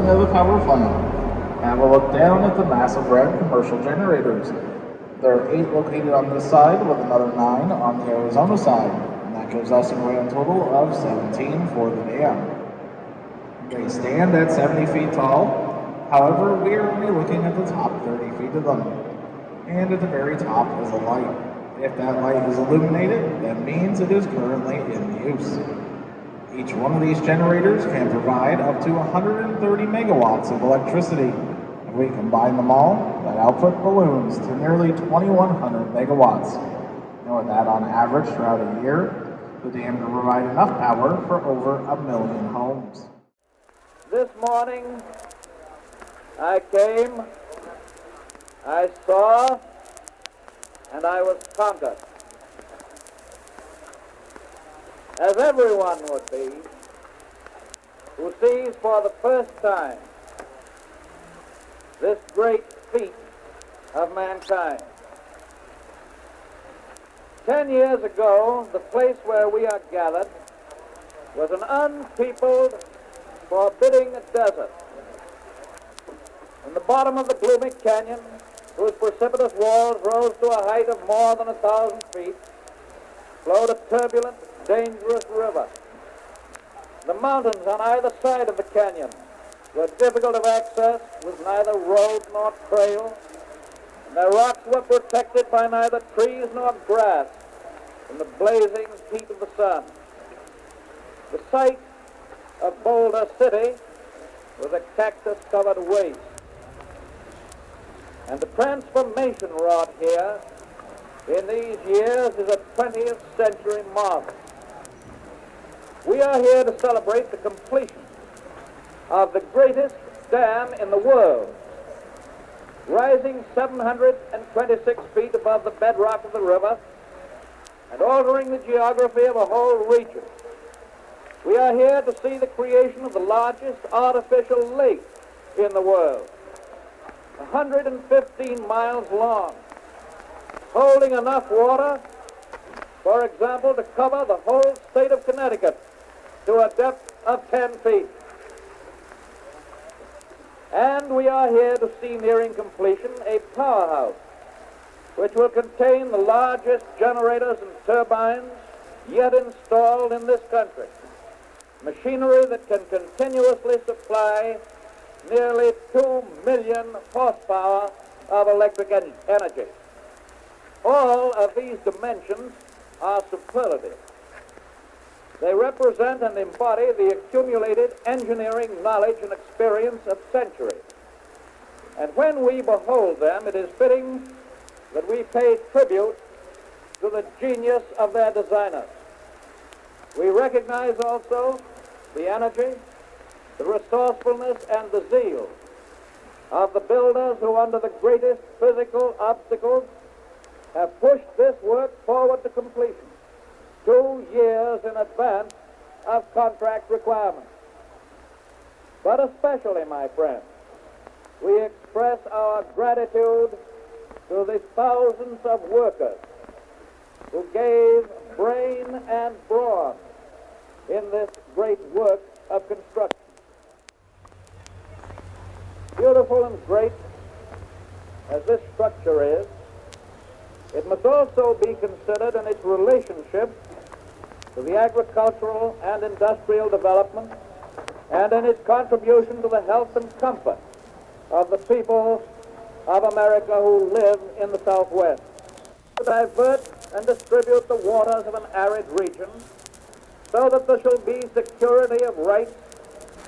ceiling of the power plant. Have a look down at the massive red commercial generators. There are 8 located on this side with another 9 on the Arizona side, and that gives us a grand total of 17 for the dam. They stand at 70 feet tall, however we are only looking at the top 30 feet of them. And at the very top is a light. If that light is illuminated, that means it is currently in use. Each one of these generators can provide up to 130 megawatts of electricity. If we combine them all, that output balloons to nearly 2,100 megawatts. And with that on average throughout a year, the dam can provide enough power for over 1 million homes. This morning, I came, I saw, and I was conquered. As everyone would be, who sees for the first time this great feat of mankind. 10 years ago, the place where we are gathered was an unpeopled, forbidding desert. In the bottom of the gloomy canyon, whose precipitous walls rose to a height of more than 1,000 feet, flowed a turbulent, dangerous river. The mountains on either side of the canyon were difficult of access, with neither road nor trail, and their rocks were protected by neither trees nor grass from the blazing heat of the sun. The site of Boulder City was a cactus-covered waste, and the transformation wrought here in these years is a 20th century marvel. We are here to celebrate the completion of the greatest dam in the world, rising 726 feet above the bedrock of the river and altering the geography of a whole region. We are here to see the creation of the largest artificial lake in the world, 115 miles long, holding enough water, for example, to cover the whole state of Connecticut to a depth of 10 feet. And we are here to see nearing completion a powerhouse which will contain the largest generators and turbines yet installed in this country. Machinery that can continuously supply nearly 2 million horsepower of electric energy. All of these dimensions are superlative. They represent and embody the accumulated engineering knowledge and experience of centuries. And when we behold them, it is fitting that we pay tribute to the genius of their designers. We recognize also the energy, the resourcefulness, and the zeal of the builders who, under the greatest physical obstacles, have pushed this work forward to completion 2 years in advance of contract requirements. But especially, my friends, we express our gratitude to the thousands of workers who gave brain and brawn in this great work of construction. Beautiful and great as this structure is, it must also be considered in its relationship to the agricultural and industrial development and in its contribution to the health and comfort of the people of America who live in the Southwest. To divert and distribute the waters of an arid region so that there shall be security of rights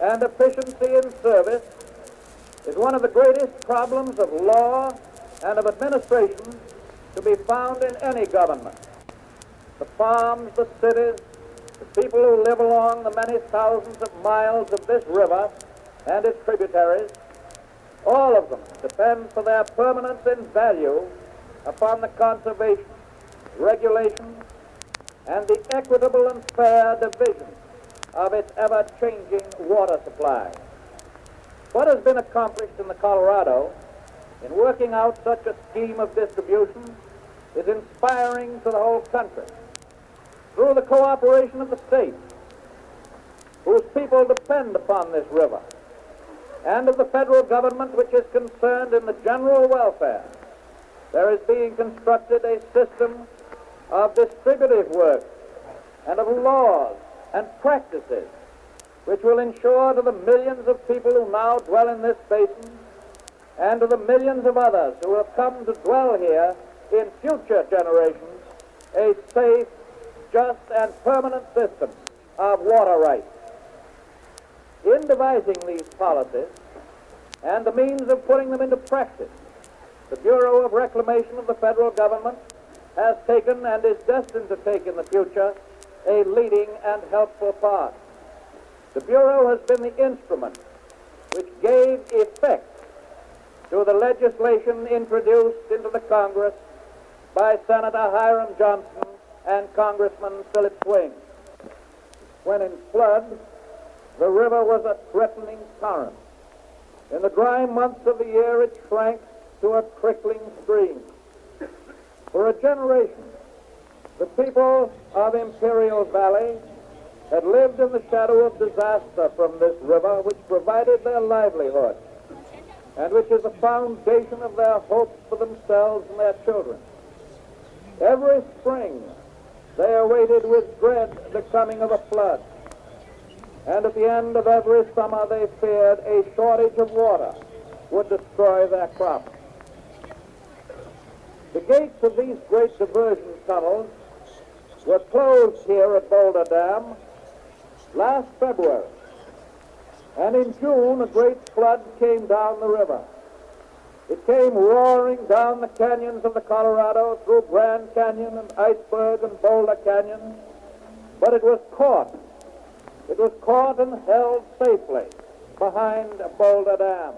and efficiency in service is one of the greatest problems of law and of administration to be found in any government. The farms, the cities, the people who live along the many thousands of miles of this river and its tributaries, all of them depend for their permanence and value upon the conservation, regulation, and the equitable and fair division of its ever-changing water supply. What has been accomplished in the Colorado in working out such a scheme of distribution is inspiring to the whole country. Through the cooperation of the state, whose people depend upon this river, and of the federal government which is concerned in the general welfare, there is being constructed a system of distributive work and of laws and practices which will ensure to the millions of people who now dwell in this basin and to the millions of others who will come to dwell here in future generations a safe, just, and permanent system of water rights. In devising these policies and the means of putting them into practice, the Bureau of Reclamation of the federal government has taken and is destined to take in the future a leading and helpful part. The Bureau has been the instrument which gave effect to the legislation introduced into the Congress by Senator Hiram Johnson and Congressman Philip Swing. When in flood, the river was a threatening torrent. In the dry months of the year, it shrank to a trickling stream. For a generation, the people of Imperial Valley had lived in the shadow of disaster from this river, which provided their livelihood and which is the foundation of their hopes for themselves and their children. Every spring, they awaited with dread the coming of a flood, and at the end of every summer, they feared a shortage of water would destroy their crops. The gates of these great diversion tunnels were closed here at Boulder Dam last February, and in June a great flood came down the river. It came roaring down the canyons of the Colorado through Grand Canyon and Iceberg and Boulder Canyon, but it was caught. It was caught and held safely behind Boulder Dam.